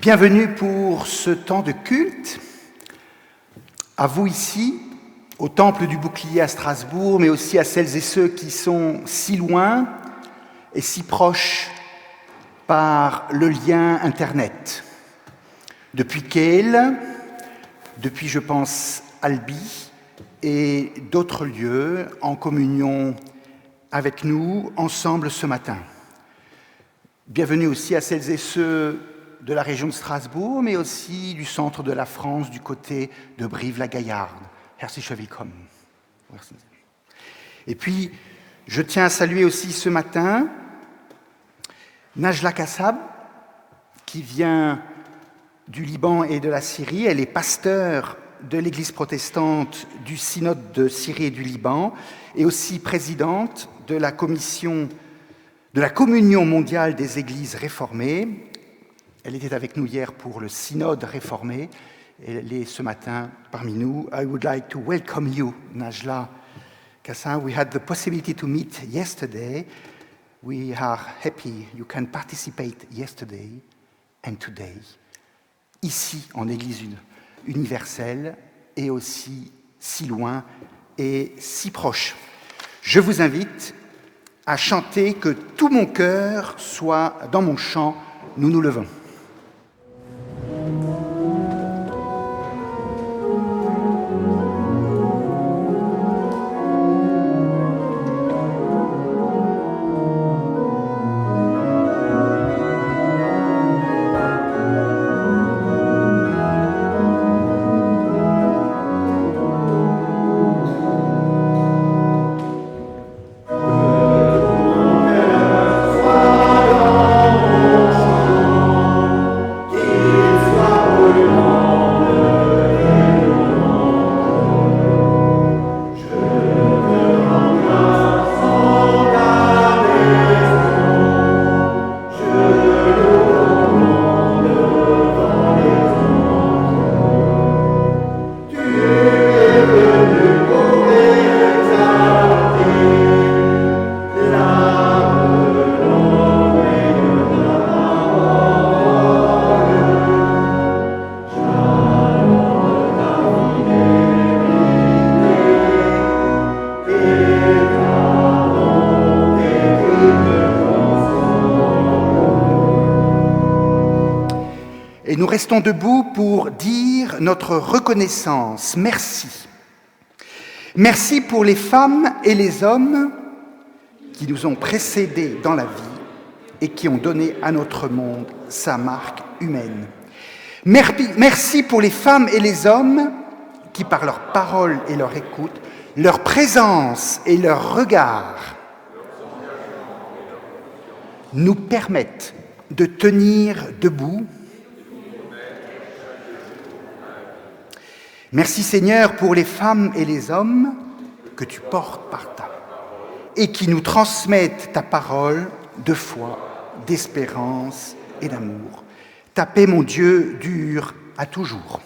Bienvenue pour ce temps de culte, à vous ici, au Temple du Bouclier à Strasbourg, mais aussi à celles et ceux qui sont si loin et si proches par le lien Internet. Depuis Kehl, depuis, je pense, Albi et d'autres lieux en communion avec nous, ensemble ce matin. Bienvenue aussi à celles et ceux de la région de Strasbourg, mais aussi du centre de la France, du côté de Brive-la-Gaillarde. Herzlich willkommen. Merci. Et puis, je tiens à saluer aussi ce matin Najla Kassab, qui vient du Liban et de la Syrie. Elle est pasteur de l'Église protestante du Synode de Syrie et du Liban, et aussi présidente de la commission de la Communion mondiale des Églises réformées. Elle était avec nous hier pour le Synode réformé. Elle est ce matin parmi nous. I would like to welcome you, Najla Kassab. We had the possibility to meet yesterday. We are happy you can participate yesterday and today, ici en Église universelle et aussi si loin et si proche. Je vous invite à chanter que tout mon cœur soit dans mon chant. Nous nous levons. Amen. Et nous restons debout pour dire notre reconnaissance. Merci. Merci pour les femmes et les hommes qui nous ont précédés dans la vie et qui ont donné à notre monde sa marque humaine. Merci pour les femmes et les hommes qui, par leur parole et leur écoute, leur présence et leur regard, nous permettent de tenir debout. Merci Seigneur pour les femmes et les hommes que tu portes par ta et qui nous transmettent ta parole de foi, d'espérance et d'amour. Ta paix, mon Dieu, dure à toujours.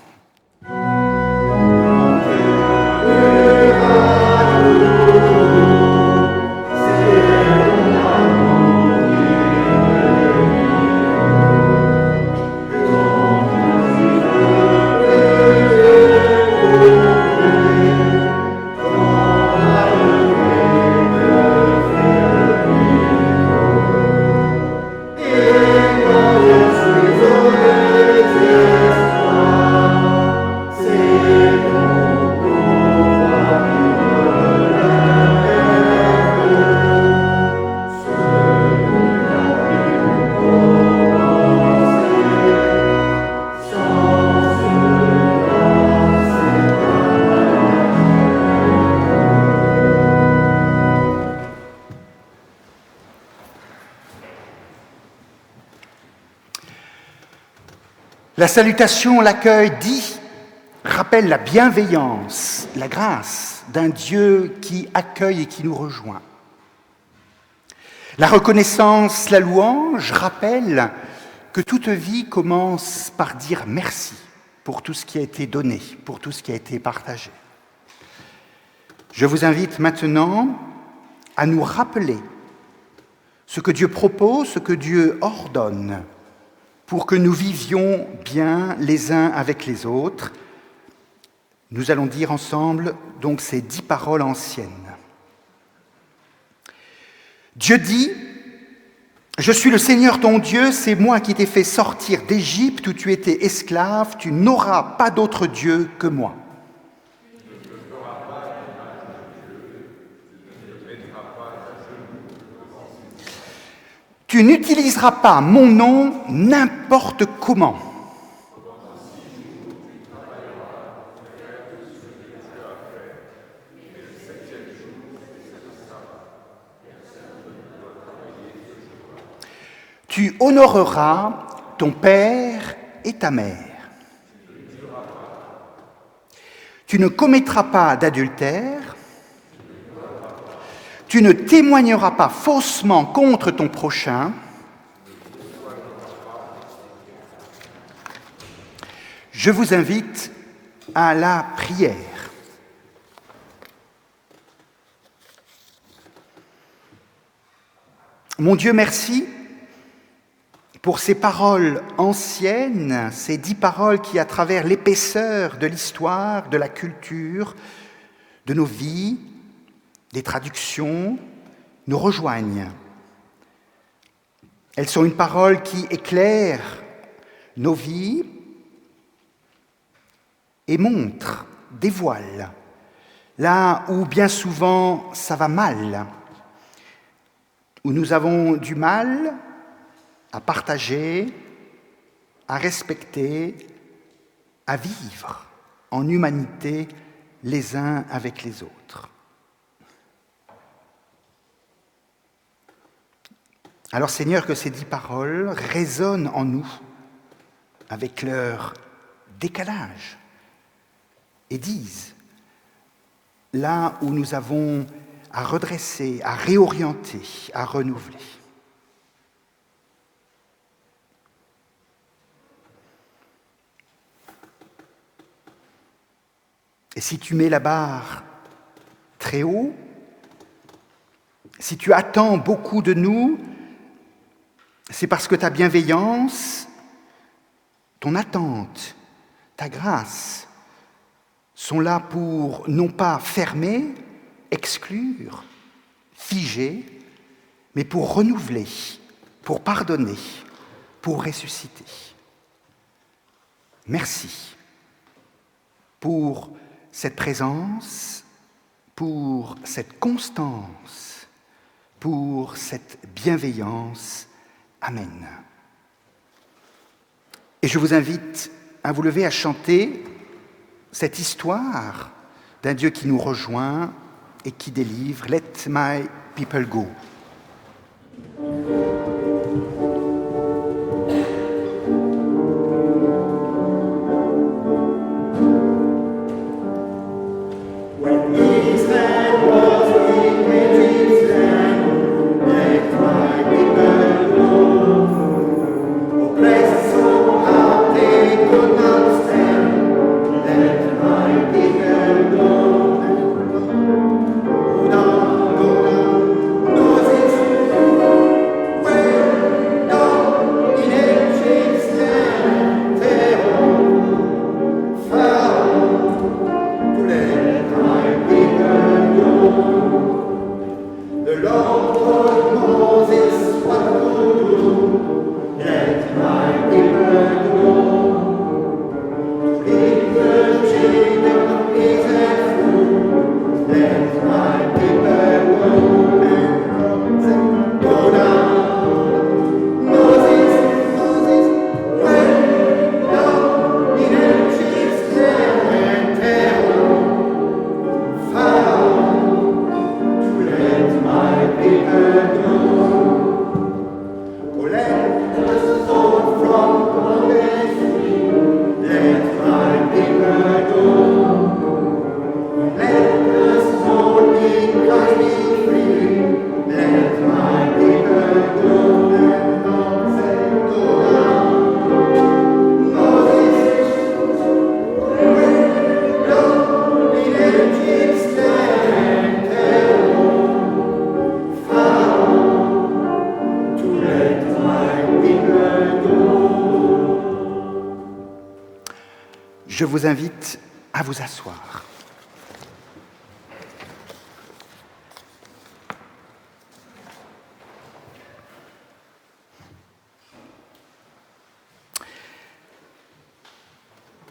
La salutation, l'accueil dit, rappelle la bienveillance, la grâce d'un Dieu qui accueille et qui nous rejoint. La reconnaissance, la louange rappelle que toute vie commence par dire merci pour tout ce qui a été donné, pour tout ce qui a été partagé. Je vous invite maintenant à nous rappeler ce que Dieu propose, ce que Dieu ordonne, pour que nous vivions bien les uns avec les autres. Nous allons dire ensemble donc ces 10 paroles anciennes. Dieu dit, « Je suis le Seigneur ton Dieu, c'est moi qui t'ai fait sortir d'Égypte où tu étais esclave, tu n'auras pas d'autre Dieu que moi. » Tu n'utiliseras pas mon nom n'importe comment. Tu honoreras ton père et ta mère. Tu ne commettras pas d'adultère. Tu ne témoigneras pas faussement contre ton prochain. Je vous invite à la prière. Mon Dieu, merci pour ces paroles anciennes, ces 10 paroles qui, à travers l'épaisseur de l'histoire, de la culture, de nos vies, des traductions, nous rejoignent. Elles sont une parole qui éclaire nos vies et montre, dévoile, là où bien souvent ça va mal, où nous avons du mal à partager, à respecter, à vivre en humanité les uns avec les autres. Alors Seigneur, que ces 10 paroles résonnent en nous avec leur décalage et disent, là où nous avons à redresser, à réorienter, à renouveler. Et si tu mets la barre très haut, si tu attends beaucoup de nous, c'est parce que ta bienveillance, ton attente, ta grâce sont là pour non pas fermer, exclure, figer, mais pour renouveler, pour pardonner, pour ressusciter. merci pour cette présence, pour cette constance, pour cette bienveillance. Amen. Et je vous invite à vous lever à chanter cette histoire d'un Dieu qui nous rejoint et qui délivre. Let my people go. Je vous invite à vous asseoir.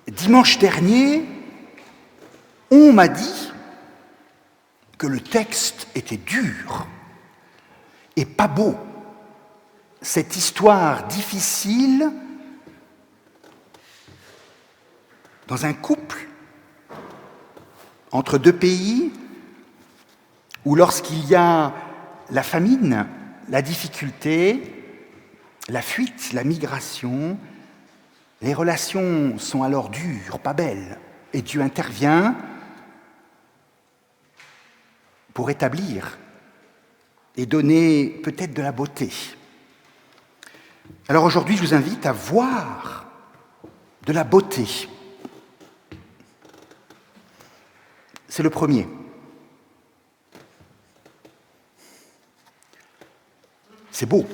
Dimanche dernier, on m'a dit que le texte était dur et pas beau. Cette histoire difficile dans un couple, entre deux pays, où lorsqu'il y a la famine, la difficulté, la fuite, la migration, les relations sont alors dures, pas belles, et Dieu intervient pour établir et donner peut-être de la beauté. Alors aujourd'hui, je vous invite à voir de la beauté. C'est le premier. C'est beau.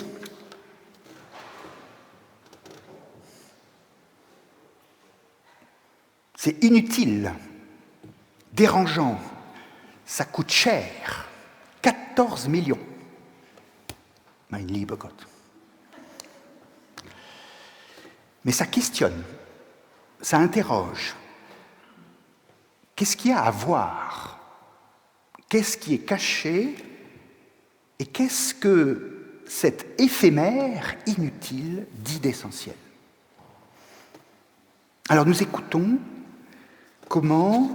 C'est inutile, dérangeant, ça coûte cher. 14 millions. Mein lieber Gott. Mais ça questionne, ça interroge. Qu'est-ce qu'il y a à voir? Qu'est-ce qui est caché? Et qu'est-ce que cet éphémère, inutile, dit d'essentiel? Alors nous écoutons comment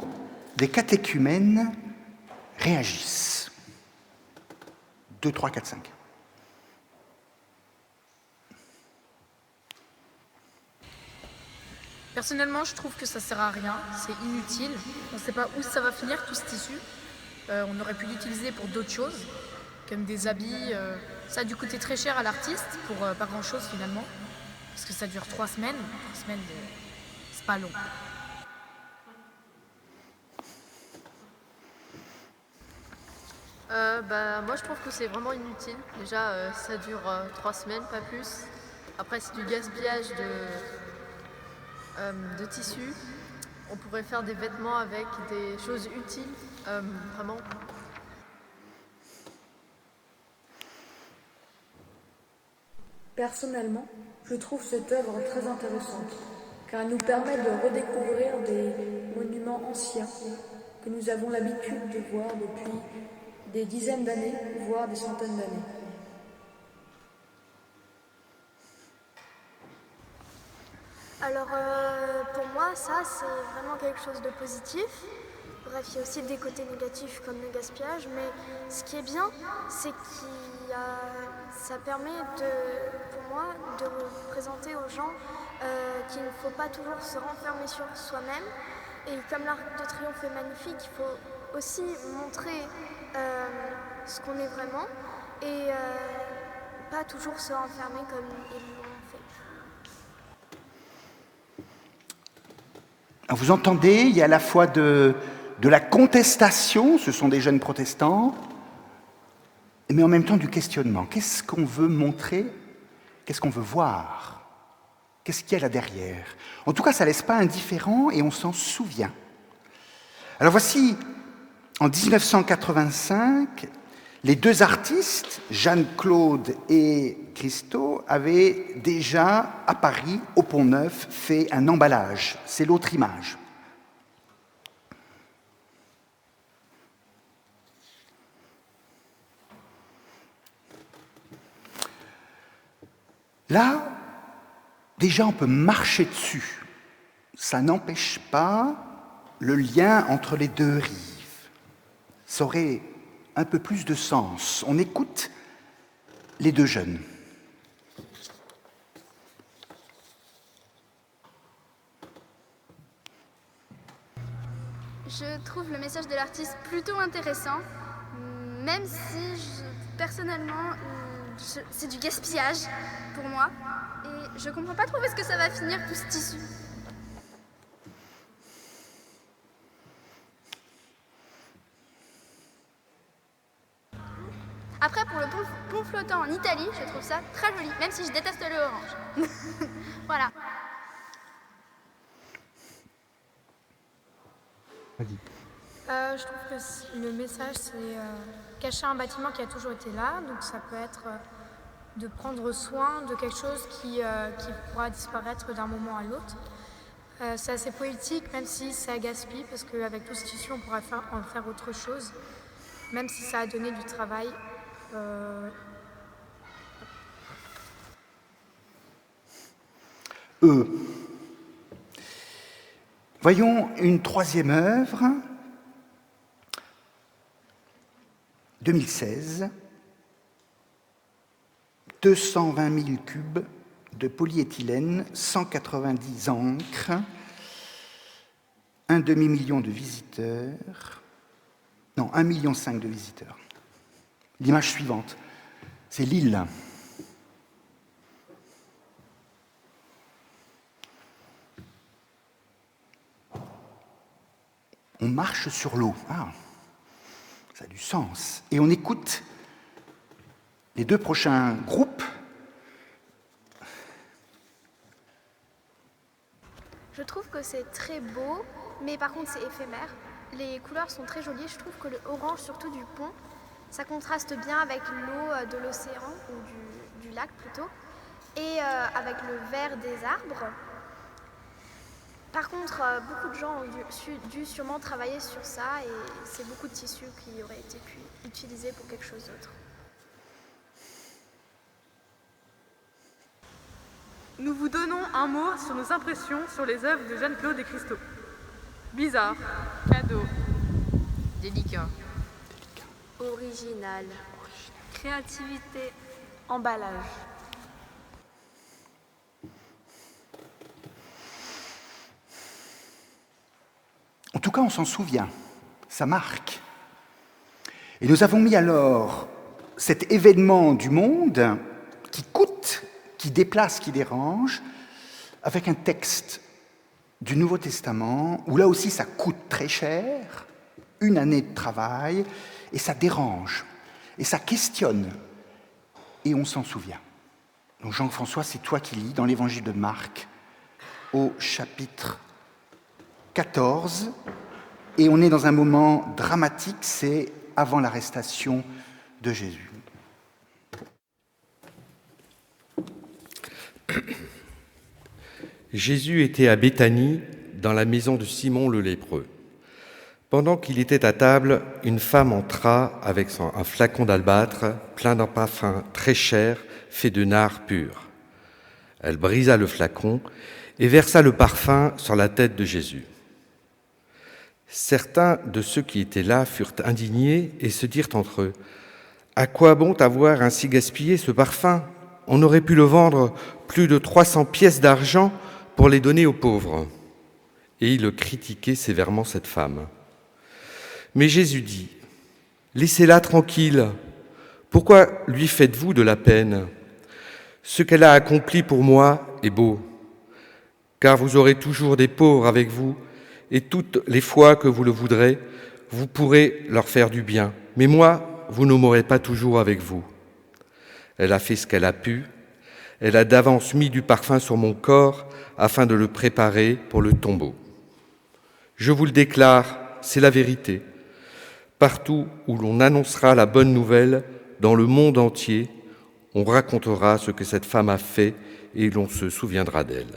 des catéchumènes réagissent. 2, 3, 4, 5. Personnellement, je trouve que ça sert à rien, c'est inutile. On ne sait pas où ça va finir, tout ce tissu. On aurait pu l'utiliser pour d'autres choses, comme des habits. Ça a dû coûter très cher à l'artiste pour pas grand-chose finalement, parce que ça dure 3 semaines. 3 semaines, c'est pas long. Moi je trouve que c'est vraiment inutile. Déjà ça dure 3 semaines, pas plus. Après c'est du gaspillage de tissu. On pourrait faire des vêtements avec des choses utiles, vraiment. Personnellement, je trouve cette œuvre très intéressante. car elles nous permettent de redécouvrir des monuments anciens que nous avons l'habitude de voir depuis des dizaines d'années, voire des centaines d'années. Alors pour moi, ça c'est vraiment quelque chose de positif. Bref, il y a aussi des côtés négatifs comme le gaspillage, mais ce qui est bien, c'est que ça permet pour moi de présenter aux gens qu'il ne faut pas toujours se renfermer sur soi-même. Et comme l'Arc de Triomphe est magnifique, il faut aussi montrer ce qu'on est vraiment et pas toujours se renfermer comme ils l'ont fait. Vous entendez, il y a à la fois de la contestation, ce sont des jeunes protestants, mais en même temps du questionnement. Qu'est-ce qu'on veut montrer? Qu'est-ce qu'on veut voir? Qu'est-ce qu'il y a là derrière? En tout cas, ça ne laisse pas indifférent et on s'en souvient. Alors voici, en 1985, les deux artistes, Jeanne-Claude et Christo, avaient déjà, à Paris, au Pont-Neuf, fait un emballage. C'est l'autre image. Là, déjà, on peut marcher dessus. Ça n'empêche pas le lien entre les deux rives. Ça aurait un peu plus de sens. On écoute les deux jeunes. Je trouve le message de l'artiste plutôt intéressant, même si personnellement c'est du gaspillage pour moi et je comprends pas trop où est-ce que ça va finir tout ce tissu. Après, pour le pont flottant en Italie, je trouve ça très joli, même si je déteste le orange. Voilà. Je trouve que le message, c'est cacher un bâtiment qui a toujours été là. Donc ça peut être de prendre soin de quelque chose qui pourra disparaître d'un moment à l'autre. C'est assez poétique, même si ça gaspille, parce qu'avec tout ce tissu, on pourra en faire autre chose, même si ça a donné du travail. Voyons une troisième œuvre, 2016, 220 000 cubes de polyéthylène, 190 encres, 1,5 million de visiteurs, non, 1,5 million de visiteurs. L'image suivante, c'est l'île. On marche sur l'eau. Ah, ça a du sens. Et on écoute les deux prochains groupes. Je trouve que c'est très beau, mais par contre c'est éphémère. Les couleurs sont très jolies. Je trouve que le orange, surtout du pont, ça contraste bien avec l'eau de l'océan, ou du lac plutôt, et avec le vert des arbres. Par contre, beaucoup de gens ont dû sûrement travailler sur ça, et c'est beaucoup de tissus qui auraient été utilisés pour quelque chose d'autre. Nous vous donnons un mot sur nos impressions sur les œuvres de Jeanne-Claude et Christo. Bizarre. Cadeau. Délicat. Original. Créativité. Emballage. En tout cas, on s'en souvient. Ça marque. Et nous avons mis alors cet événement du monde qui coûte, qui déplace, qui dérange, avec un texte du Nouveau Testament, où là aussi ça coûte très cher, une année de travail, et ça dérange, et ça questionne, et on s'en souvient. Donc Jean-François, c'est toi qui lis dans l'Évangile de Marc, au chapitre 14, et on est dans un moment dramatique, c'est avant l'arrestation de Jésus. Jésus était à Béthanie, dans la maison de Simon le lépreux. Pendant qu'il était à table, une femme entra avec un flacon d'albâtre plein d'un parfum très cher fait de nard pur. Elle brisa le flacon et versa le parfum sur la tête de Jésus. Certains de ceux qui étaient là furent indignés et se dirent entre eux : « À quoi bon avoir ainsi gaspillé ce parfum ? On aurait pu le vendre plus de 300 pièces d'argent pour les donner aux pauvres. » Et ils critiquaient sévèrement cette femme. Mais Jésus dit : « Laissez-la tranquille. Pourquoi lui faites-vous de la peine ? Ce qu'elle a accompli pour moi est beau, car vous aurez toujours des pauvres avec vous, et toutes les fois que vous le voudrez, vous pourrez leur faire du bien. Mais moi, vous ne m'aurez pas toujours avec vous. Elle a fait ce qu'elle a pu. Elle a d'avance mis du parfum sur mon corps afin de le préparer pour le tombeau. Je vous le déclare, c'est la vérité. Partout où l'on annoncera la bonne nouvelle, dans le monde entier, on racontera ce que cette femme a fait et l'on se souviendra d'elle.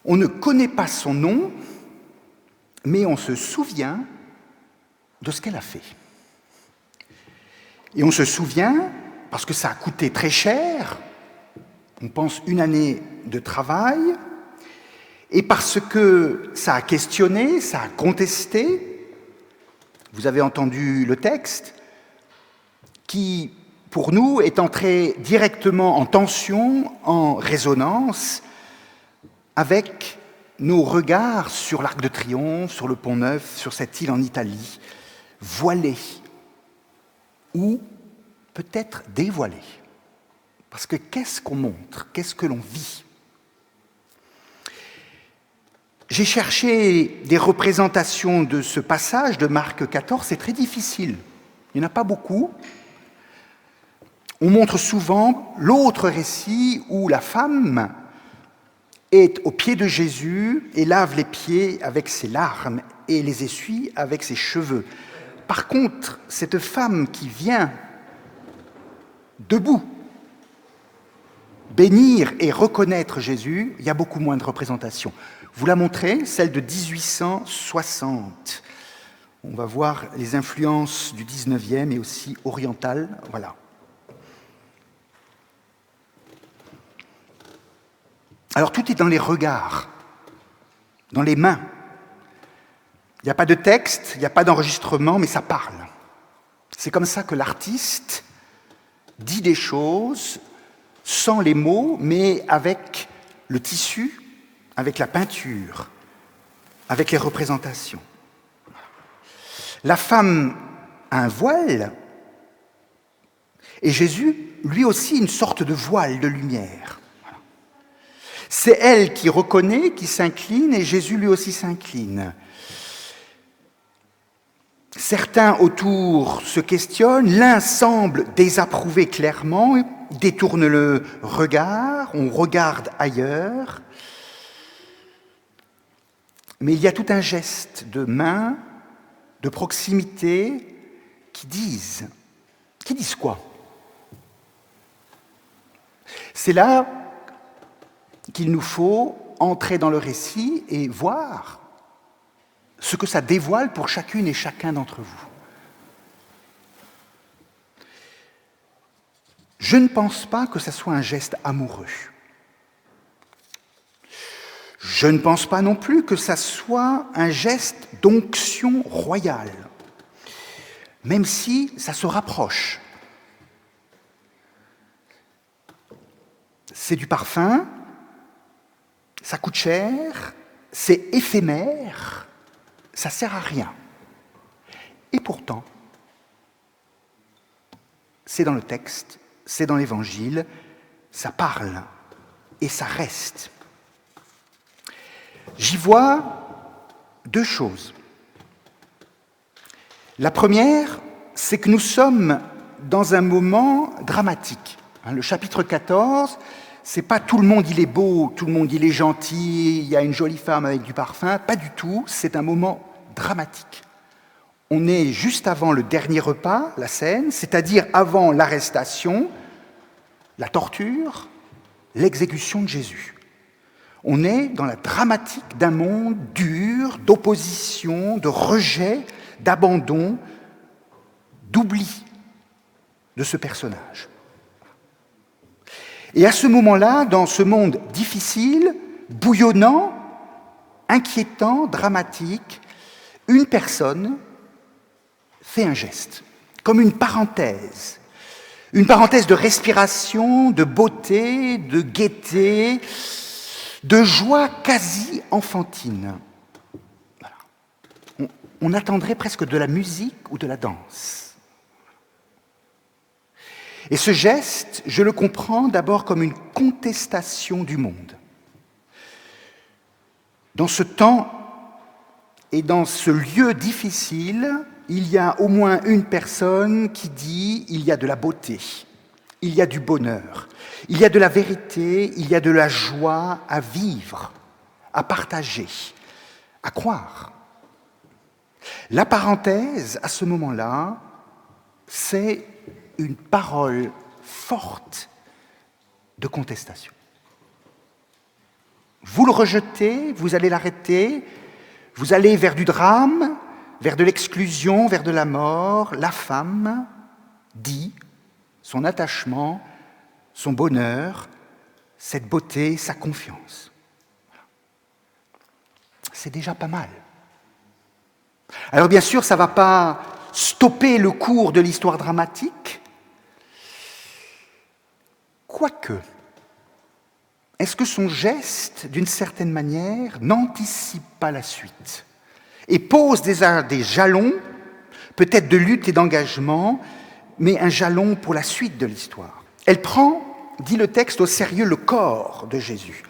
On ne connaît pas son nom, mais on se souvient de ce qu'elle a fait. Et on se souvient, parce que ça a coûté très cher, on pense une année de travail, et parce que ça a questionné, ça a contesté. Vous avez entendu le texte, qui, pour nous, est entré directement en tension, en résonance, avec nos regards sur l'Arc de Triomphe, sur le Pont-Neuf, sur cette île en Italie, voilée, ou peut-être dévoilée. Parce que qu'est-ce qu'on montre? Qu'est-ce que l'on vit? J'ai cherché des représentations de ce passage de Marc 14, c'est très difficile. Il n'y en a pas beaucoup. On montre souvent l'autre récit où la femme est au pied de Jésus et lave les pieds avec ses larmes et les essuie avec ses cheveux. Par contre, cette femme qui vient debout bénir et reconnaître Jésus, il y a beaucoup moins de représentations. Vous la montrez, celle de 1860. On va voir les influences du 19e et aussi orientales. Voilà. Alors tout est dans les regards, dans les mains. Il n'y a pas de texte, il n'y a pas d'enregistrement, mais ça parle. C'est comme ça que l'artiste dit des choses sans les mots, mais avec le tissu, avec la peinture, avec les représentations. La femme a un voile, et Jésus, lui aussi, une sorte de voile de lumière. C'est elle qui reconnaît, qui s'incline, et Jésus lui aussi s'incline. Certains autour se questionnent, l'un semble désapprouver clairement, détourne le regard, on regarde ailleurs. Mais il y a tout un geste de main, de proximité, qui disent quoi? C'est là qu'il nous faut entrer dans le récit et voir ce que ça dévoile pour chacune et chacun d'entre vous. Je ne pense pas que ça soit un geste amoureux. Je ne pense pas non plus que ça soit un geste d'onction royale, même si ça se rapproche. C'est du parfum, ça coûte cher, c'est éphémère, ça ne sert à rien. Et pourtant, c'est dans le texte, c'est dans l'Évangile, ça parle et ça reste. J'y vois deux choses. La première, c'est que nous sommes dans un moment dramatique. Le chapitre 14, c'est pas tout le monde il est beau, tout le monde il est gentil, il y a une jolie femme avec du parfum, pas du tout, c'est un moment dramatique. On est juste avant le dernier repas, la scène, c'est-à-dire avant l'arrestation, la torture, l'exécution de Jésus. On est dans la dramatique d'un monde dur, d'opposition, de rejet, d'abandon, d'oubli de ce personnage. Et à ce moment-là, dans ce monde difficile, bouillonnant, inquiétant, dramatique, une personne fait un geste, comme une parenthèse de respiration, de beauté, de gaieté, de joie quasi enfantine. Voilà. On attendrait presque de la musique ou de la danse. Et ce geste, je le comprends d'abord comme une contestation du monde. Dans ce temps et dans ce lieu difficile, il y a au moins une personne qui dit il y a de la beauté, il y a du bonheur, il y a de la vérité, il y a de la joie à vivre, à partager, à croire. La parenthèse, à ce moment-là, c'est une parole forte de contestation. Vous le rejetez, vous allez l'arrêter, vous allez vers du drame, vers de l'exclusion, vers de la mort. La femme dit son attachement, son bonheur, cette beauté, sa confiance. C'est déjà pas mal. Alors bien sûr, ça ne va pas stopper le cours de l'histoire dramatique, quoique, est-ce que son geste, d'une certaine manière, n'anticipe pas la suite et pose des jalons, peut-être de lutte et d'engagement, mais un jalon pour la suite de l'histoire. Elle prend, dit le texte, au sérieux le corps de Jésus,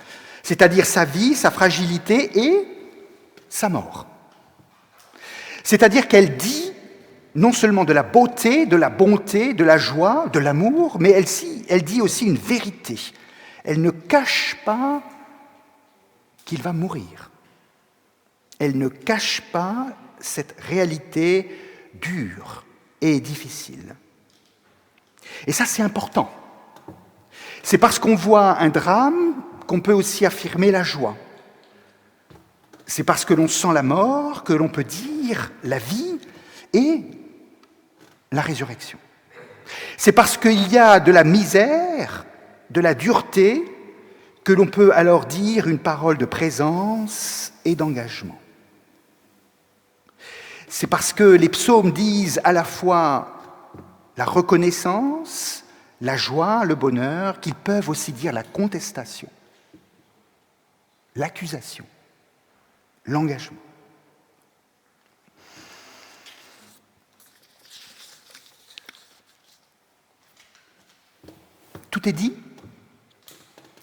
c'est-à-dire sa vie, sa fragilité et sa mort. C'est-à-dire qu'elle dit non seulement de la beauté, de la bonté, de la joie, de l'amour, mais elle dit aussi une vérité. Elle ne cache pas qu'il va mourir. Elle ne cache pas cette réalité dure et difficile. Et ça, c'est important. C'est parce qu'on voit un drame qu'on peut aussi affirmer la joie. C'est parce que l'on sent la mort que l'on peut dire la vie et la résurrection. C'est parce qu'il y a de la misère, de la dureté, que l'on peut alors dire une parole de présence et d'engagement. C'est parce que les psaumes disent à la fois la reconnaissance, la joie, le bonheur, qu'ils peuvent aussi dire la contestation, l'accusation, l'engagement. Tout est dit,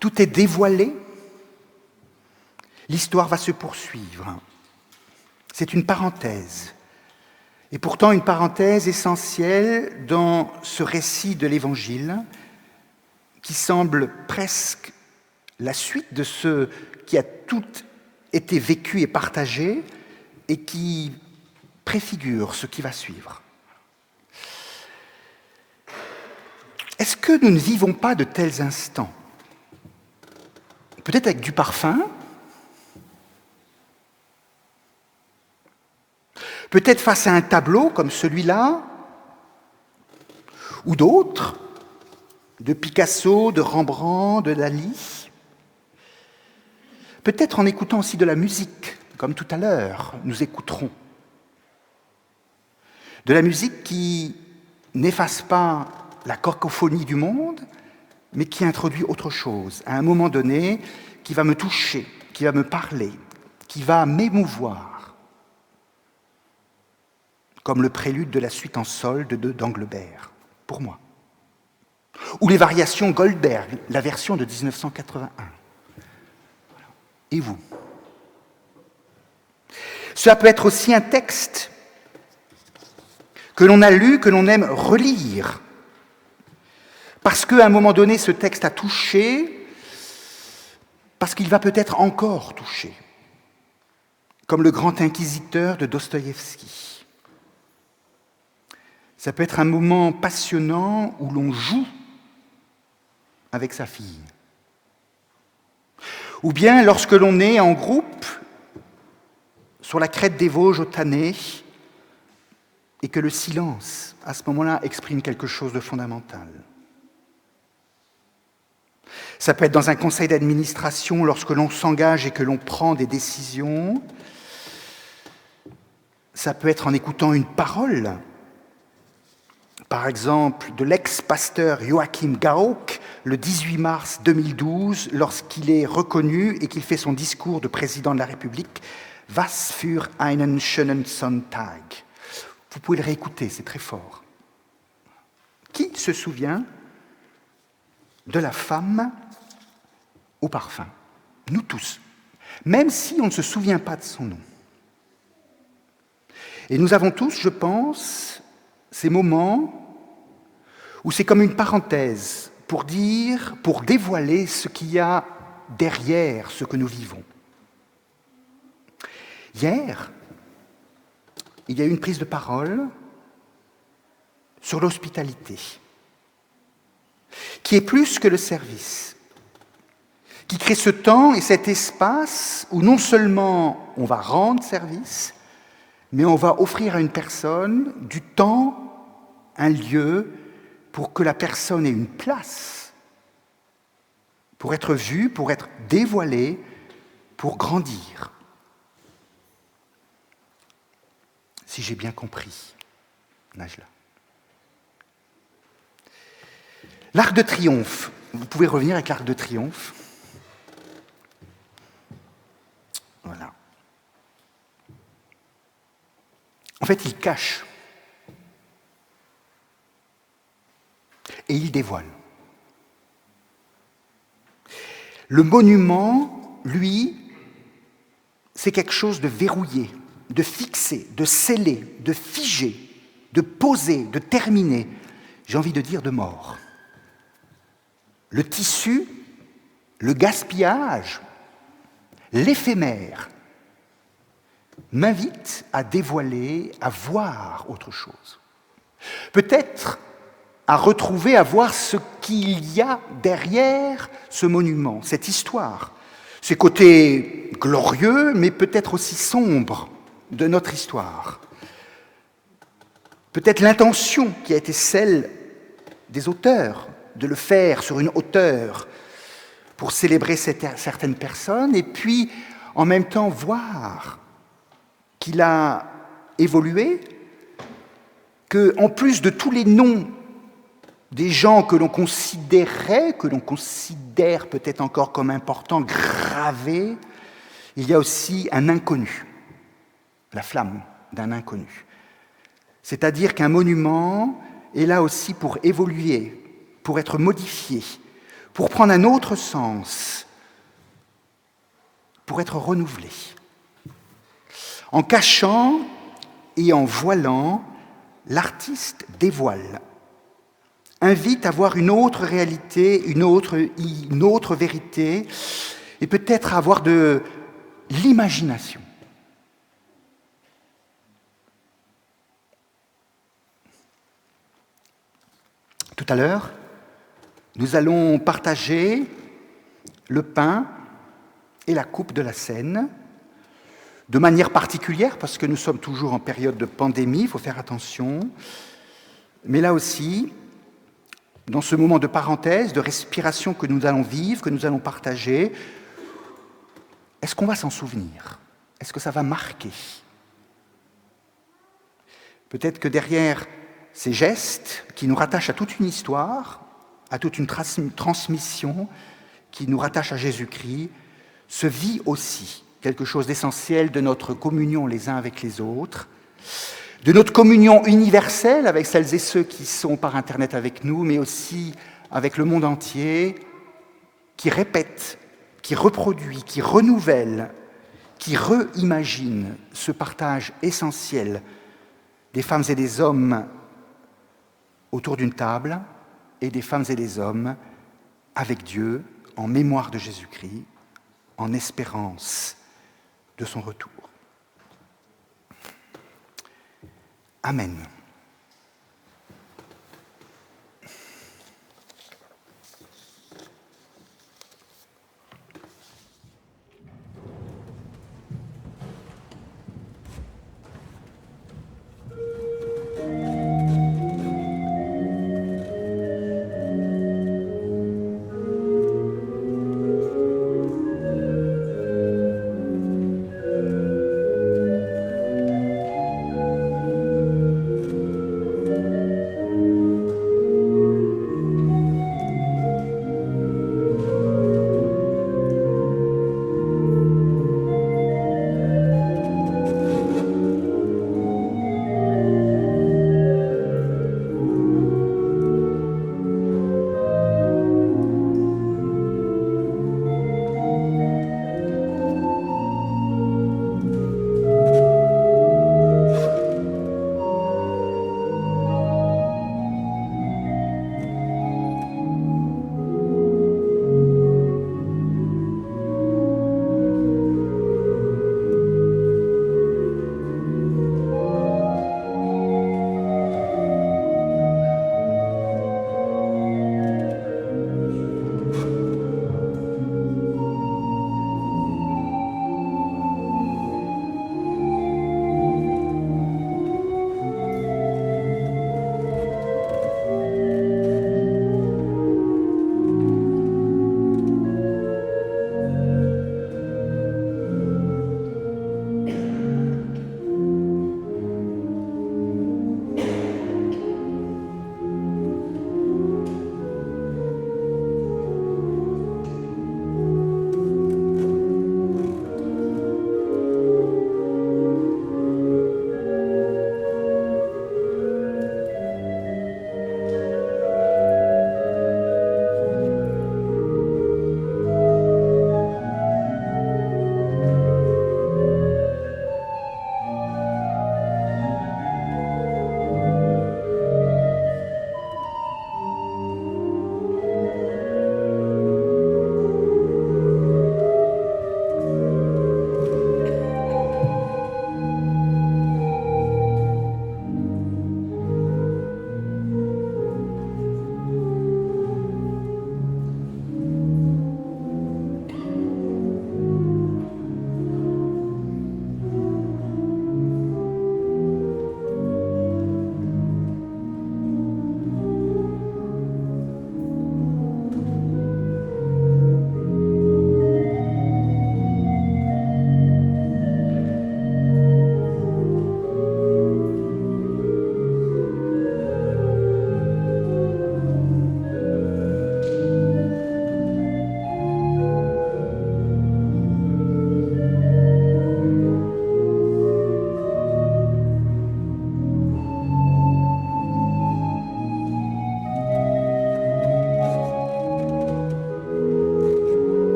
tout est dévoilé, l'histoire va se poursuivre. C'est une parenthèse. Et pourtant une parenthèse essentielle dans ce récit de l'Évangile qui semble presque la suite de ce qui a tout été vécu et partagé et qui préfigure ce qui va suivre. Est-ce que nous ne vivons pas de tels instants? Peut-être avec du parfum, peut-être face à un tableau comme celui-là, ou d'autres, de Picasso, de Rembrandt, de Dali. Peut-être en écoutant aussi de la musique, comme tout à l'heure, nous écouterons. De la musique qui n'efface pas la cacophonie du monde, mais qui introduit autre chose, à un moment donné, qui va me toucher, qui va me parler, qui va m'émouvoir, comme le prélude de la suite en sol d'Englebert, pour moi. Ou les variations Goldberg, la version de 1981. Et vous? Cela peut être aussi un texte que l'on a lu, que l'on aime relire, parce qu'à un moment donné, ce texte a touché, parce qu'il va peut-être encore toucher, comme le grand inquisiteur de Dostoïevski. Ça peut être un moment passionnant où l'on joue avec sa fille. Ou bien lorsque l'on est en groupe, sur la crête des Vosges au Tanais, et que le silence, à ce moment-là, exprime quelque chose de fondamental. Ça peut être dans un conseil d'administration, lorsque l'on s'engage et que l'on prend des décisions. Ça peut être en écoutant une parole, par exemple de l'ex-pasteur Joachim Gauck, le 18 mars 2012, lorsqu'il est reconnu et qu'il fait son discours de président de la République, « Was für einen schönen Sonntag ». Vous pouvez le réécouter, c'est très fort. Qui se souvient de la femme au parfum? Nous tous, même si on ne se souvient pas de son nom. Et nous avons tous, je pense, ces moments où c'est comme une parenthèse pour dire, pour dévoiler ce qu'il y a derrière ce que nous vivons. Hier, il y a eu une prise de parole sur l'hospitalité, qui est plus que le service, qui crée ce temps et cet espace où non seulement on va rendre service, mais on va offrir à une personne du temps, un lieu, pour que la personne ait une place, pour être vue, pour être dévoilée, pour grandir. Si j'ai bien compris, Najla. L'Arc de Triomphe. Vous pouvez revenir avec l'Arc de Triomphe. Voilà. En fait, il cache. Et il dévoile. Le monument, lui, c'est quelque chose de verrouillé, de fixé, de scellé, de figé, de posé, de terminé, j'ai envie de dire de mort. Le tissu, le gaspillage, l'éphémère m'invite à dévoiler, à voir autre chose. Peut-être à retrouver, à voir ce qu'il y a derrière ce monument, cette histoire, ces côtés glorieux, mais peut-être aussi sombres de notre histoire. Peut-être l'intention qui a été celle des auteurs, de le faire sur une hauteur pour célébrer certaines personnes, et puis en même temps voir qu'il a évolué, qu'en plus de tous les noms des gens que l'on considérait, que l'on considère peut-être encore comme importants, gravés, il y a aussi un inconnu, la flamme d'un inconnu. C'est-à-dire qu'un monument est là aussi pour évoluer, pour être modifié, pour prendre un autre sens, pour être renouvelé. En cachant et en voilant, l'artiste dévoile, invite à voir une autre réalité, une autre vérité, et peut-être à avoir de l'imagination. Tout à l'heure, nous allons partager le pain et la coupe de la Seine, de manière particulière, parce que nous sommes toujours en période de pandémie, il faut faire attention, mais là aussi, dans ce moment de parenthèse, de respiration que nous allons vivre, que nous allons partager, est-ce qu'on va s'en souvenir? Est-ce que ça va marquer? Peut-être que derrière ces gestes qui nous rattachent à toute une histoire, à toute une transmission, qui nous rattache à Jésus-Christ, se vit aussi quelque chose d'essentiel de notre communion les uns avec les autres, de notre communion universelle avec celles et ceux qui sont par Internet avec nous, mais aussi avec le monde entier, qui répète, qui reproduit, qui renouvelle, qui reimagine ce partage essentiel des femmes et des hommes autour d'une table et des femmes et des hommes avec Dieu, en mémoire de Jésus-Christ, en espérance de son retour. Amen.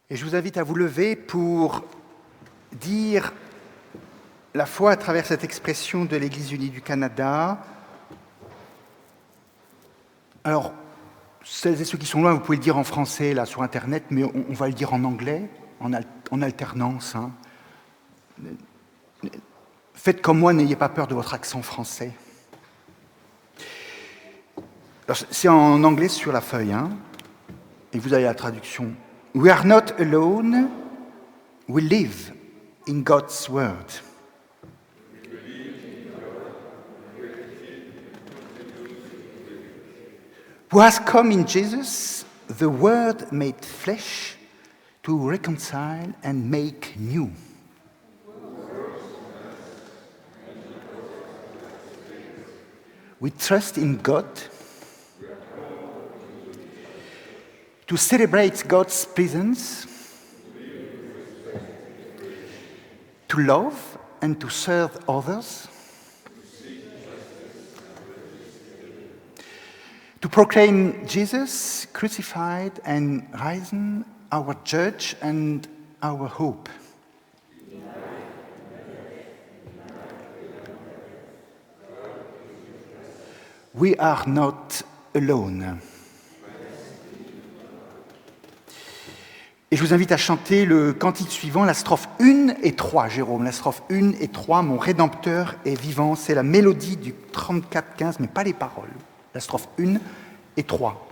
Et je vous invite à vous lever pour dire la foi à travers cette expression de l'Église unie du Canada. Alors, celles et ceux qui sont loin, vous pouvez le dire en français là sur Internet, mais on va le dire en anglais, en alternance. Hein. Faites comme moi, n'ayez pas peur de votre accent français. Alors, c'est en anglais sur la feuille, hein, et vous avez la traduction. We are not alone, we live in God's word. Who has come in Jesus, the Word made flesh, to reconcile and make new. We trust in God to celebrate God's presence, to love and to serve others, to proclaim Jesus crucified and risen, our judge and our hope. We are not alone. Et je vous invite à chanter le cantique suivant, la strophe 1 et 3, Jérôme. La strophe 1 et 3, Mon Rédempteur est vivant. C'est la mélodie du 34-15, mais pas les paroles. La strophe 1 et 3.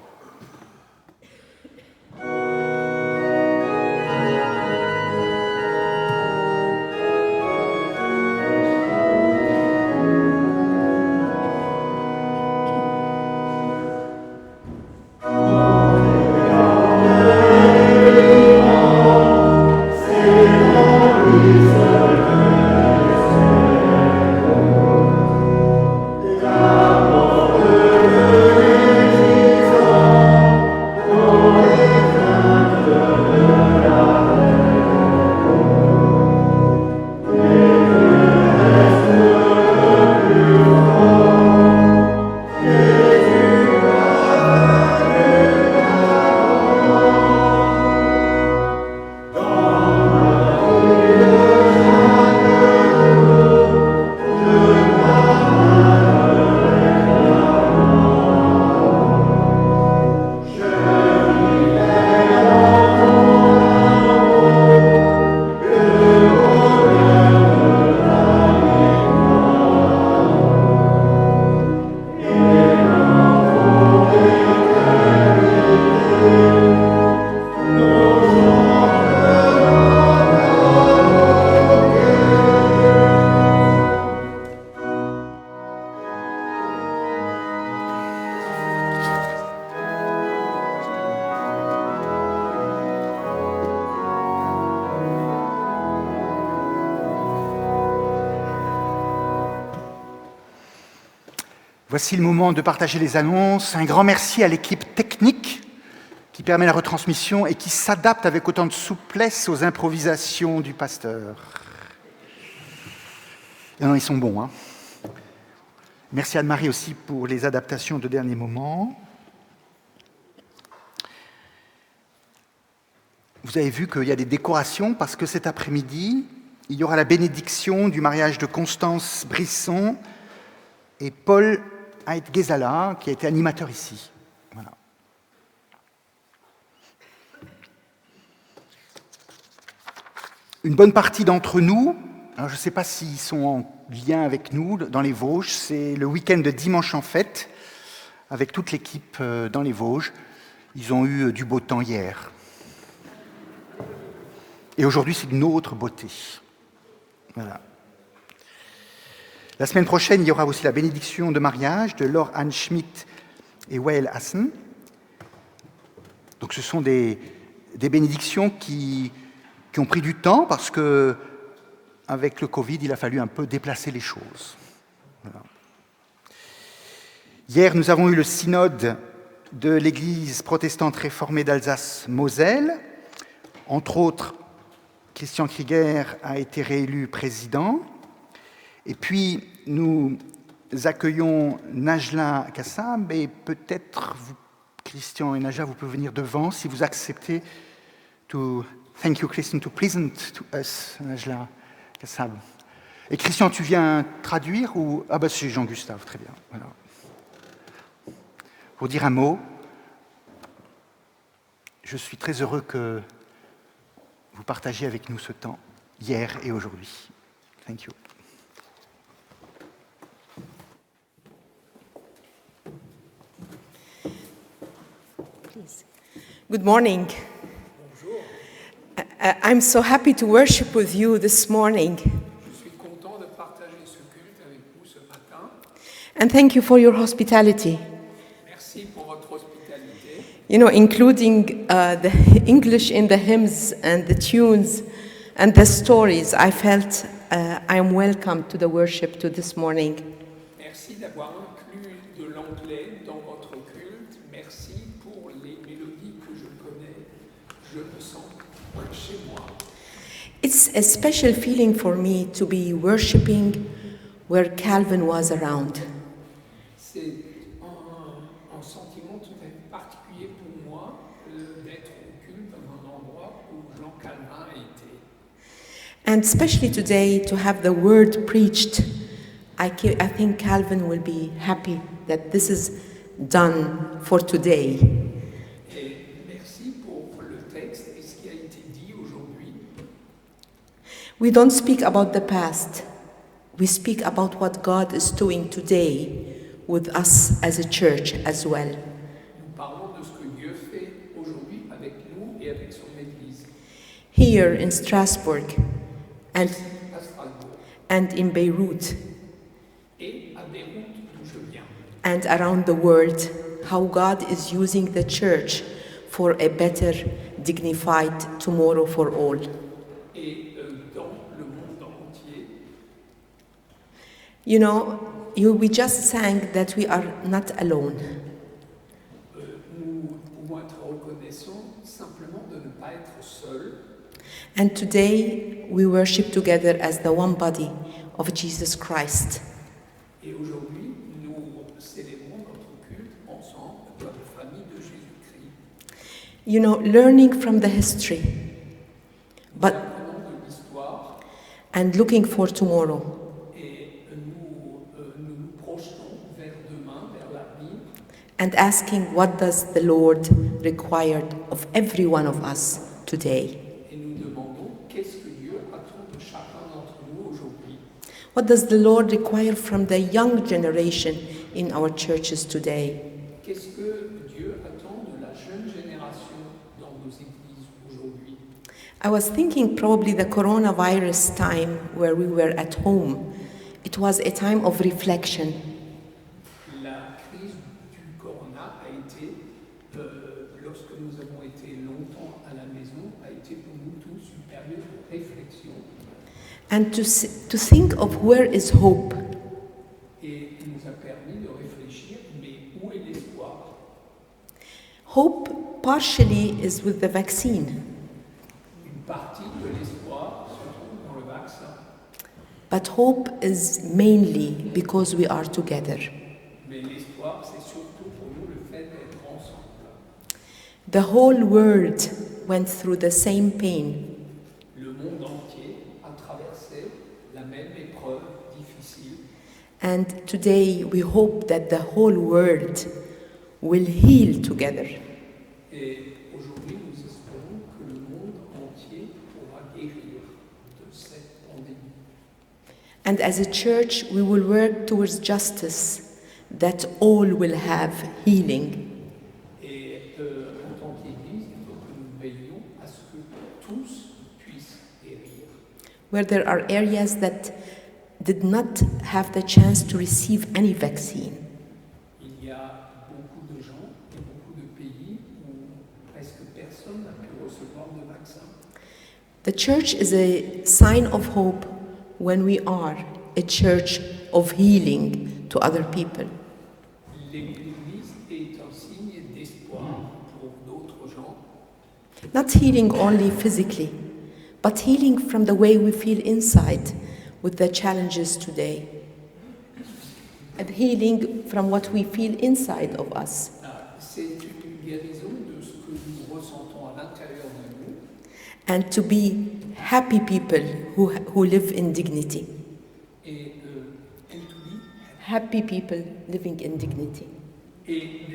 Voici le moment de partager les annonces. Un grand merci à l'équipe technique qui permet la retransmission et qui s'adapte avec autant de souplesse aux improvisations du pasteur. Et non, ils sont bons. Hein. Merci Anne-Marie aussi pour les adaptations de dernier moment. Vous avez vu qu'il y a des décorations parce que cet après-midi, il y aura la bénédiction du mariage de Constance Brisson et Paul Ait-Ghezala, qui a été animateur ici. Voilà. Une bonne partie d'entre nous, alors je ne sais pas s'ils sont en lien avec nous dans les Vosges, c'est le week-end de dimanche en fête, avec toute l'équipe dans les Vosges. Ils ont eu du beau temps hier. Et aujourd'hui, c'est d'une autre beauté. Voilà. La semaine prochaine, il y aura aussi la bénédiction de mariage de Laure Anne Schmidt et Wael Hassan. Donc ce sont des bénédictions qui ont pris du temps parce que avec le Covid, il a fallu un peu déplacer les choses. Voilà. Hier, nous avons eu le synode de l'Église protestante réformée d'Alsace-Moselle. Entre autres, Christian Krieger a été réélu président. Et puis, nous accueillons Najla Kassab, et peut-être, Christian et Najla, vous pouvez venir devant si vous acceptez to thank you, Christian, to present to us Najla Kassab. Et Christian, tu viens traduire ou... Ah bah c'est Jean-Gustave, très bien. Voilà. Pour dire un mot, je suis très heureux que vous partagiez avec nous ce temps, hier et aujourd'hui. Thank you. Please. Good morning. I'm so happy to worship with you this morning. Je suis content de partager ce culte avec vous ce matin. And thank you for your hospitality. Merci pour votre hospitalité. You know, including the English in the hymns and the tunes and the stories, I felt I am welcome to the worship to this morning. Merci d'avoir inclus de l'anglais dans votre culte. Merci pour les mélodies que je connais. Je me sens chez moi. It's a special feeling for me to be worshiping where Calvin was around. C'est un sentiment tout à fait particulier pour moi d'être au culte dans un endroit où Jean Calvin a été. And especially today, to have the word preached, I think Calvin will be happy that this is done for today. Et merci pour le texte et ce qui a été dit aujourd'hui. We don't speak about the past. We speak about what God is doing today with us as a church as well. Nous parlons de ce que Dieu fait aujourd'hui avec nous et avec son Église. Here in Strasbourg and À Strasbourg and in Beirut et à Beyrouth d'où je viens. and around the world, how God is using the church for a better, dignified tomorrow for all. Et dans le monde entier. You know, we just sang that we are not alone. Nous pouvons être reconnaissants simplement de ne pas être seuls. And today we worship together as the one body of Jesus Christ. Et aujourd'hui, nous célébrons notre culte ensemble comme famille de Jésus-Christ. You know, learning from the history, Nous but apprenons de l'histoire and looking for tomorrow. et nous projetons vers demain, vers l'avenir. And asking what does the Lord require of every one of us today? Et nous demandons qu'est-ce que Dieu attend de chacun d'entre nous aujourd'hui. What does the Lord require from the young generation in our churches today? Qu'est-ce que Dieu attend de la jeune génération dans nos églises aujourd'hui? I was thinking probably the coronavirus time where we were at home. It was a time of reflection. La crise du corona a été, lorsque nous avons été longtemps à la maison, a été pour nous tous une période de réflexion. And to think of where is hope. Et nous a permis de réfléchir, mais où est l'espoir? Hope partially is with the vaccine, Une partie de l'espoir se trouve dans le vaccin. but hope is mainly because we are together. Mais l'espoir, c'est surtout pour nous le fait d'être ensemble. The whole world went through the same pain, Le monde entier a traversé la même épreuve difficile. and today we hope that the whole world will heal together. Et aujourd'hui, nous espérons que le monde entier pourra guérir de cette pandémie. And as a church, we will work towards justice, that all will have healing. Et en tant qu'Église, il faut que nous veillions à ce que tous puissent guérir. Where there are areas that did not have the chance to receive any vaccine. Il y a beaucoup de gens et beaucoup de pays où presque personne n'a pu recevoir de vaccin. The church is a sign of hope when we are a church of healing to other people. L'Église est un signe d'espoir pour d'autres gens, Not healing only physically, but healing from the way we feel inside with the challenges today. And healing from what we feel inside of us. c'est une guérison de ce que nous ressentons à l'intérieur de nous. and to be happy people who live in dignity. Et to be Happy people living in dignity. et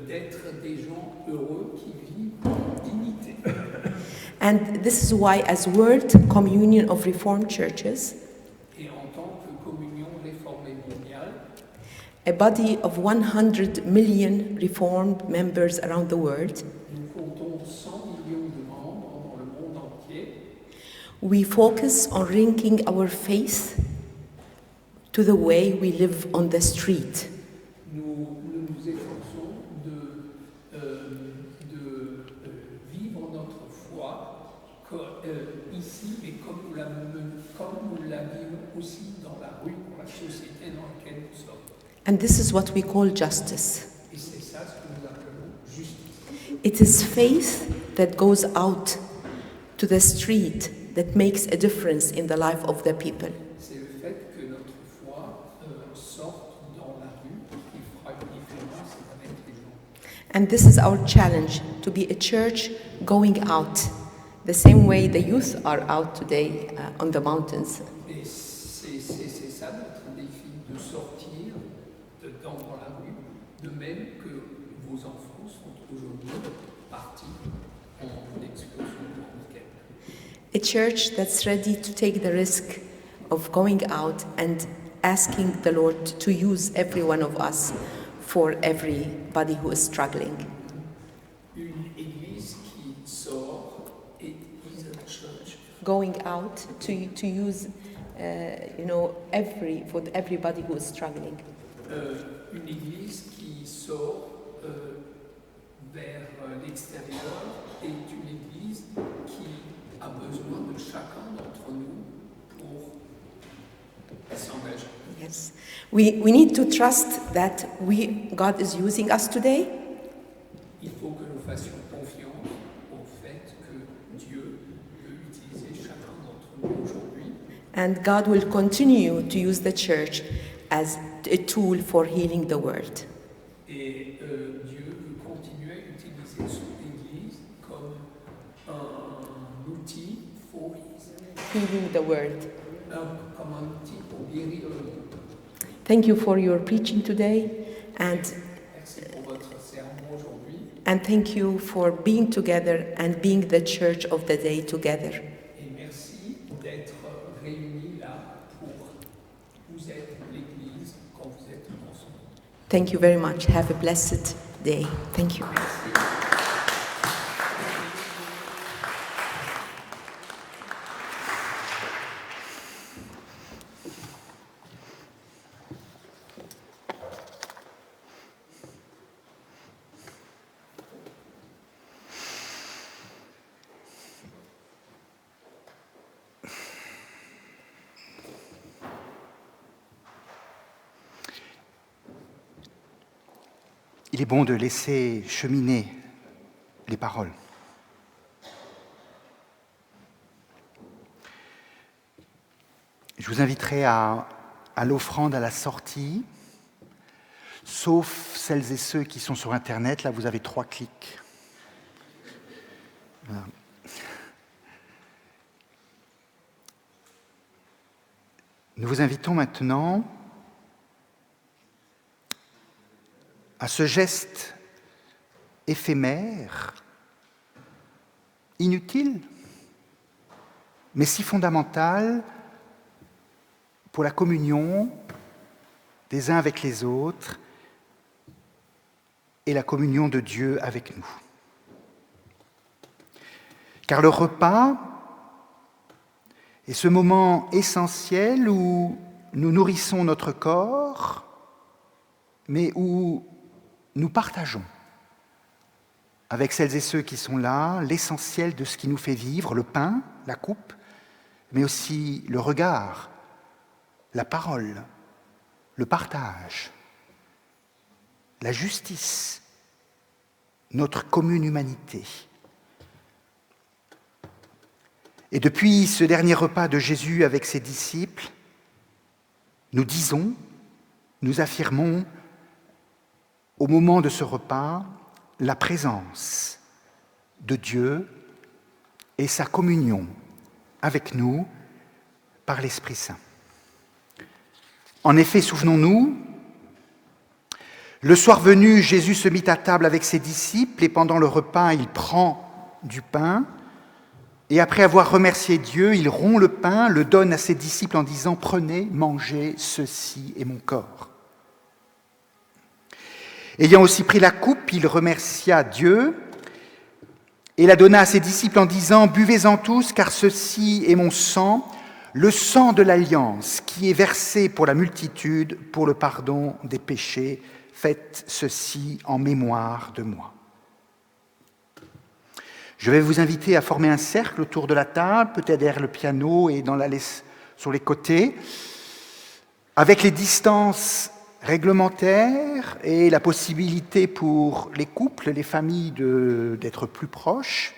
d'être des gens heureux qui vivent en dignité. And this is why, as World Communion of Reformed Churches, Et en tant que communion réformée mondiale, a body of 100 million Reformed members around the world, nous comptons 100 millions de membres dans le monde entier. we focus on linking our faith to the way we live on the street. Nous nous efforçons de vivre notre foi ici, mais comme nous la vivons aussi dans la rue, dans la société dans laquelle nous sommes. And this is what we call justice. Et c'est ça ce que nous appelons justice. It is faith that goes out to the street that makes a difference in the life of the people. C'est le fait que notre foi sorte dans la rue qui fera une différence avec les gens. And this is our challenge, to be a church going out, the same way the youth are out today on the mountains. Et c'est ça notre défi, de sortir dans la rue, de même que vos enfants sont aujourd'hui partis en excursion pour le week-end. A church that's ready to take the risk of going out and asking the Lord to use every one of us for everybody who is struggling. Une église qui sort et is a church. Going out to use, for everybody who is struggling. Une église qui sort vers l'extérieur est une église qui a besoin de chacun d'entre nous pour s'engager. Yes. We need to trust that God is using us today. Il faut que nous fassions confiance au fait que Dieu peut utiliser chacun d'entre nous aujourd'hui. And God will continue to use the church as a tool for healing the world. Et Dieu veut continuer à utiliser son Église comme un outil pour Healing the world. comme un outil pour guérir le monde. Thank you for your preaching today, and Merci pour votre sermon aujourd'hui. and thank you for being together and being the church of the day together. Et merci d'être réunis là pour vous êtes l'Église quand vous êtes ensemble. Thank you very much. Have a blessed day. Thank you. Il est bon de laisser cheminer les paroles. Je vous inviterai à l'offrande à la sortie, sauf celles et ceux qui sont sur Internet. Là, vous avez 3 clics. Voilà. Nous vous invitons maintenant à ce geste éphémère, inutile, mais si fondamental pour la communion des uns avec les autres et la communion de Dieu avec nous. Car le repas est ce moment essentiel où nous nourrissons notre corps, mais où nous partageons avec celles et ceux qui sont là l'essentiel de ce qui nous fait vivre, le pain, la coupe, mais aussi le regard, la parole, le partage, la justice, notre commune humanité. Et depuis ce dernier repas de Jésus avec ses disciples, nous disons, nous affirmons au moment de ce repas la présence de Dieu et sa communion avec nous par l'Esprit Saint. En effet, souvenons-nous, le soir venu, Jésus se mit à table avec ses disciples et pendant le repas, il prend du pain et après avoir remercié Dieu, il rompt le pain, le donne à ses disciples en disant « Prenez, mangez, ceci est mon corps ». Ayant aussi pris la coupe, il remercia Dieu et la donna à ses disciples en disant « Buvez-en tous, car ceci est mon sang, le sang de l'alliance qui est versé pour la multitude pour le pardon des péchés. Faites ceci en mémoire de moi. » Je vais vous inviter à former un cercle autour de la table, peut-être derrière le piano et sur les côtés, avec les distances réglementaires et la possibilité pour les couples, les familles d'être plus proches.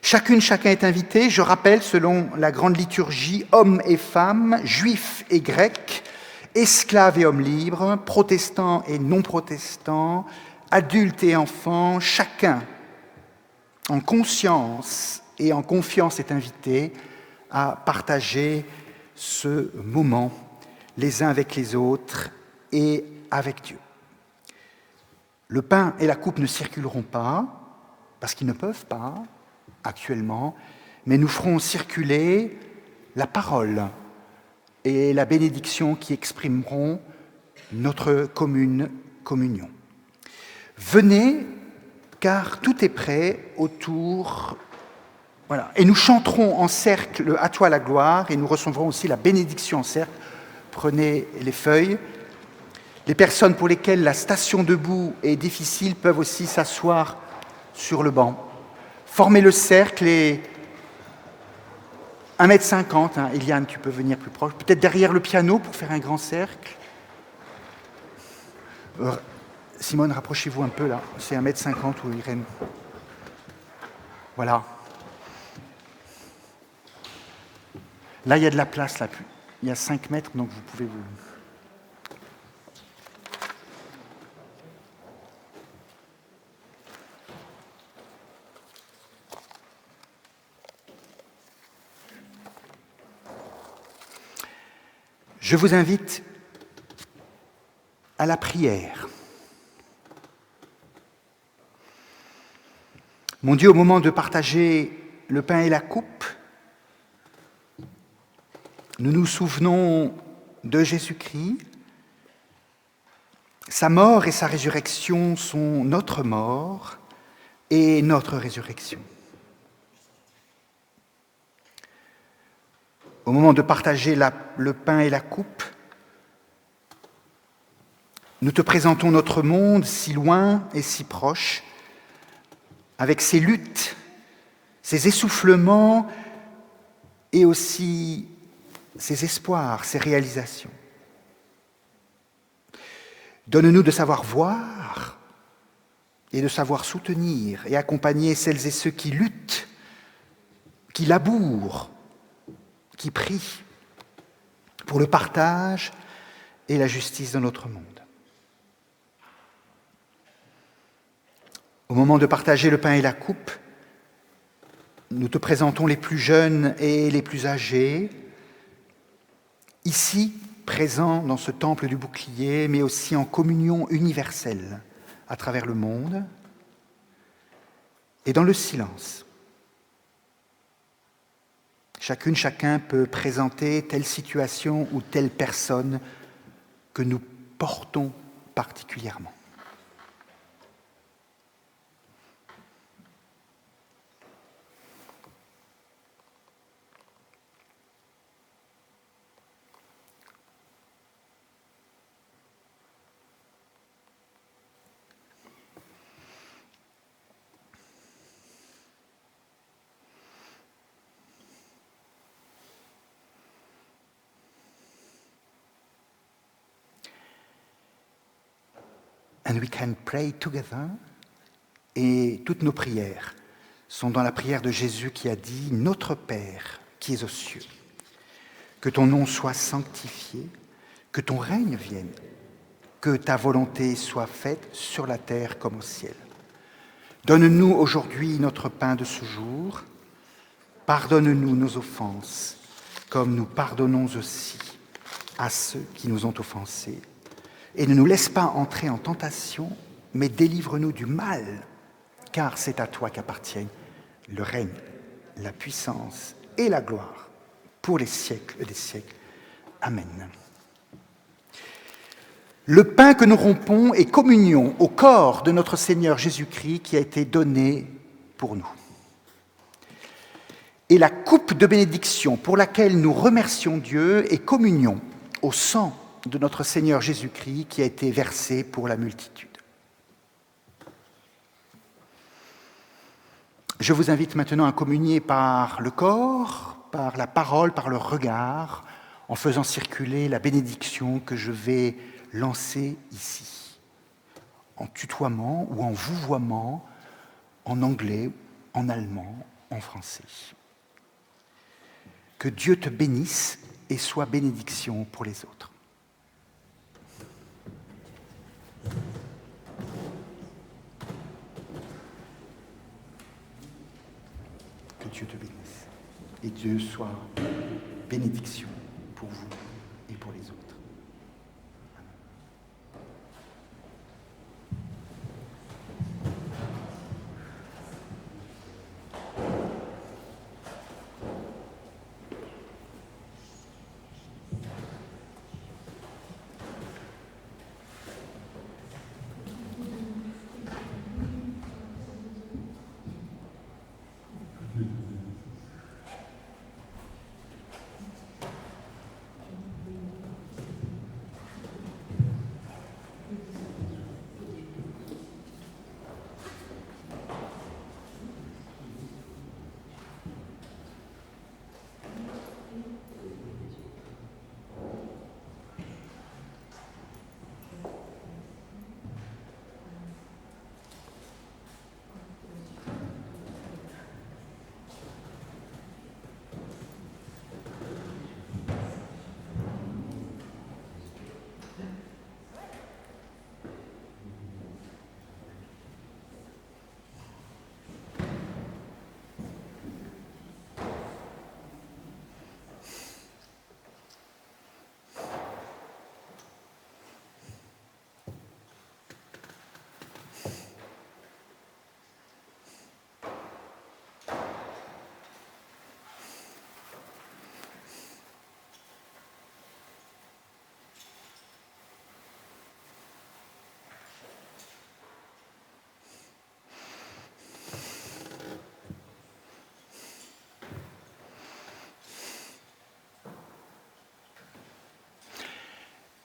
Chacun est invité, je rappelle, selon la grande liturgie, hommes et femmes, juifs et grecs, esclaves et hommes libres, protestants et non-protestants, adultes et enfants, chacun, en conscience et en confiance, est invité à partager ce moment les uns avec les autres et avec Dieu. Le pain et la coupe ne circuleront pas, parce qu'ils ne peuvent pas actuellement, mais nous ferons circuler la parole et la bénédiction qui exprimeront notre commune communion. Venez, car tout est prêt autour. Voilà. Et nous chanterons en cercle « À toi la gloire » et nous recevrons aussi la bénédiction en cercle. Prenez les feuilles. Les personnes pour lesquelles la station debout est difficile peuvent aussi s'asseoir sur le banc. Formez le cercle et 1,50 m. Eliane, tu peux venir plus proche. Peut-être derrière le piano pour faire un grand cercle. Simone, rapprochez-vous un peu là. C'est 1,50 m ou Irène. Voilà. Là, il y a de la place. Là. Il y a 5 mètres, donc vous pouvez vous... Je vous invite à la prière. Mon Dieu, au moment de partager le pain et la coupe, nous nous souvenons de Jésus-Christ. Sa mort et sa résurrection sont notre mort et notre résurrection. Au moment de partager le pain et la coupe, nous te présentons notre monde si loin et si proche, avec ses luttes, ses essoufflements et aussi ses espoirs, ses réalisations. Donne-nous de savoir voir et de savoir soutenir et accompagner celles et ceux qui luttent, qui labourent, qui prient pour le partage et la justice dans notre monde. Au moment de partager le pain et la coupe, nous te présentons les plus jeunes et les plus âgés, ici, présents dans ce temple du bouclier, mais aussi en communion universelle à travers le monde, et dans le silence. Chacun peut présenter telle situation ou telle personne que nous portons particulièrement. And we can pray together. Et toutes nos prières sont dans la prière de Jésus qui a dit « Notre Père qui es aux cieux, que ton nom soit sanctifié, que ton règne vienne, que ta volonté soit faite sur la terre comme au ciel. Donne-nous aujourd'hui notre pain de ce jour. Pardonne-nous nos offenses, comme nous pardonnons aussi à ceux qui nous ont offensés. Et ne nous laisse pas entrer en tentation, mais délivre-nous du mal, car c'est à toi qu'appartiennent le règne, la puissance et la gloire pour les siècles des siècles. Amen. Le pain que nous rompons est communion au corps de notre Seigneur Jésus-Christ qui a été donné pour nous. Et la coupe de bénédiction pour laquelle nous remercions Dieu est communion au sang de notre Seigneur Jésus-Christ qui a été versé pour la multitude. Je vous invite maintenant à communier par le corps, par la parole, par le regard, en faisant circuler la bénédiction que je vais lancer ici, en tutoiement ou en vouvoiement, en anglais, en allemand, en français. Que Dieu te bénisse et soit bénédiction pour les autres. Que Dieu te bénisse et Dieu soit bénédiction pour vous et pour les autres.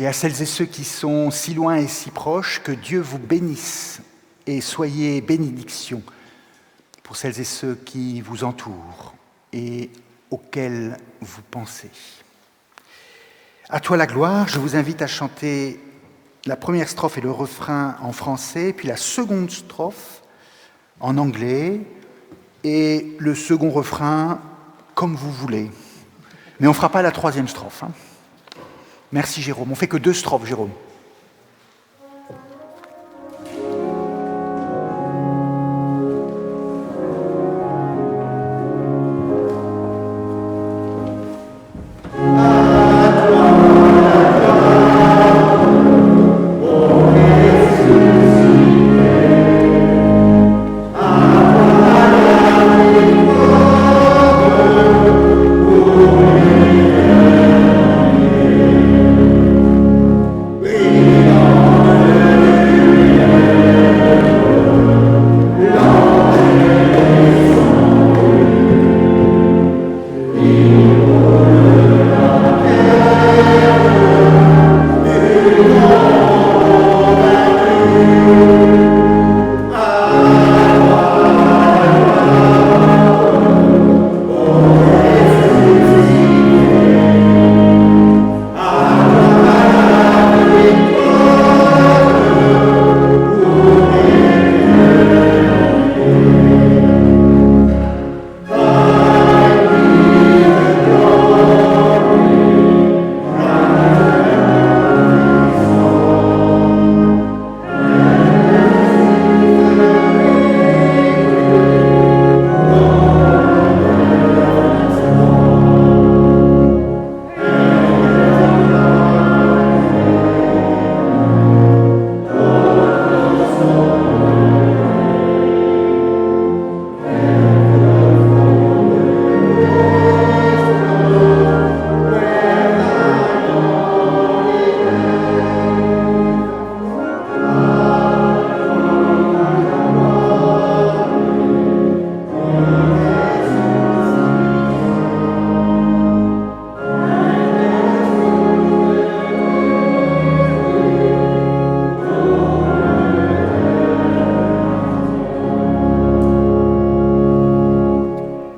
Et à celles et ceux qui sont si loin et si proches, que Dieu vous bénisse et soyez bénédiction pour celles et ceux qui vous entourent et auxquels vous pensez. À toi la gloire, je vous invite à chanter la première strophe et le refrain en français, puis la seconde strophe en anglais et le second refrain comme vous voulez. Mais on ne fera pas la troisième strophe. Merci Jérôme. On ne fait que 2 strophes, Jérôme. We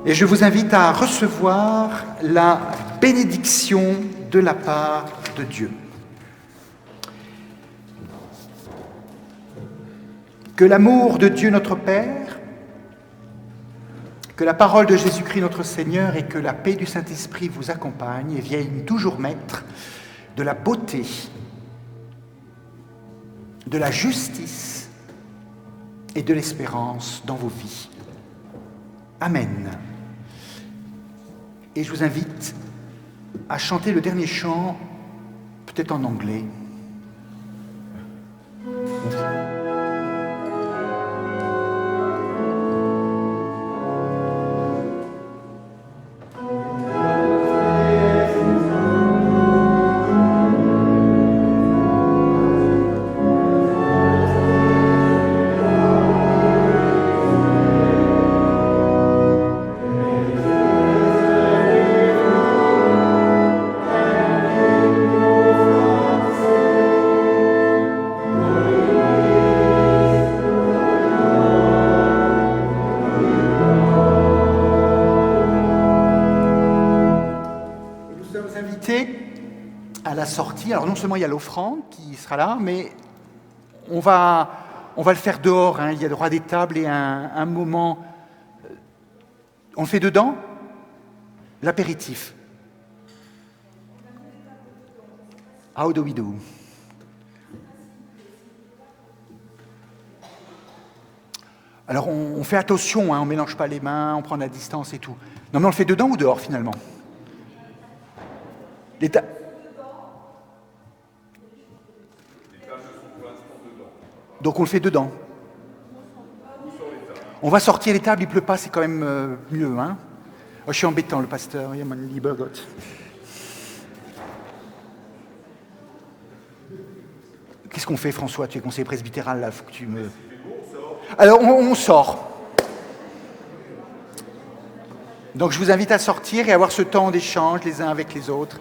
Et je vous invite à recevoir la bénédiction de la part de Dieu. Que l'amour de Dieu notre Père, que la parole de Jésus-Christ notre Seigneur et que la paix du Saint-Esprit vous accompagnent et viennent toujours mettre de la beauté, de la justice et de l'espérance dans vos vies. Amen. Et je vous invite à chanter le dernier chant, peut-être en anglais. À la sortie, alors non seulement il y a l'offrande qui sera là, mais on va le faire dehors, hein. Il y a droit des tables et un moment. On le fait dedans, l'apéritif. How do we do? Alors on fait attention, hein, on ne mélange pas les mains, on prend la distance et tout. Non mais on le fait dedans ou dehors finalement? Donc on le fait dedans. On va sortir les tables, il pleut pas, c'est quand même mieux. Hein. Oh, je suis embêtant, le pasteur. Ja, mein lieber Gott. Qu'est-ce qu'on fait, François? Tu es conseiller presbytéral, là, faut que tu me... Alors, on sort. Donc je vous invite à sortir et à avoir ce temps d'échange les uns avec les autres.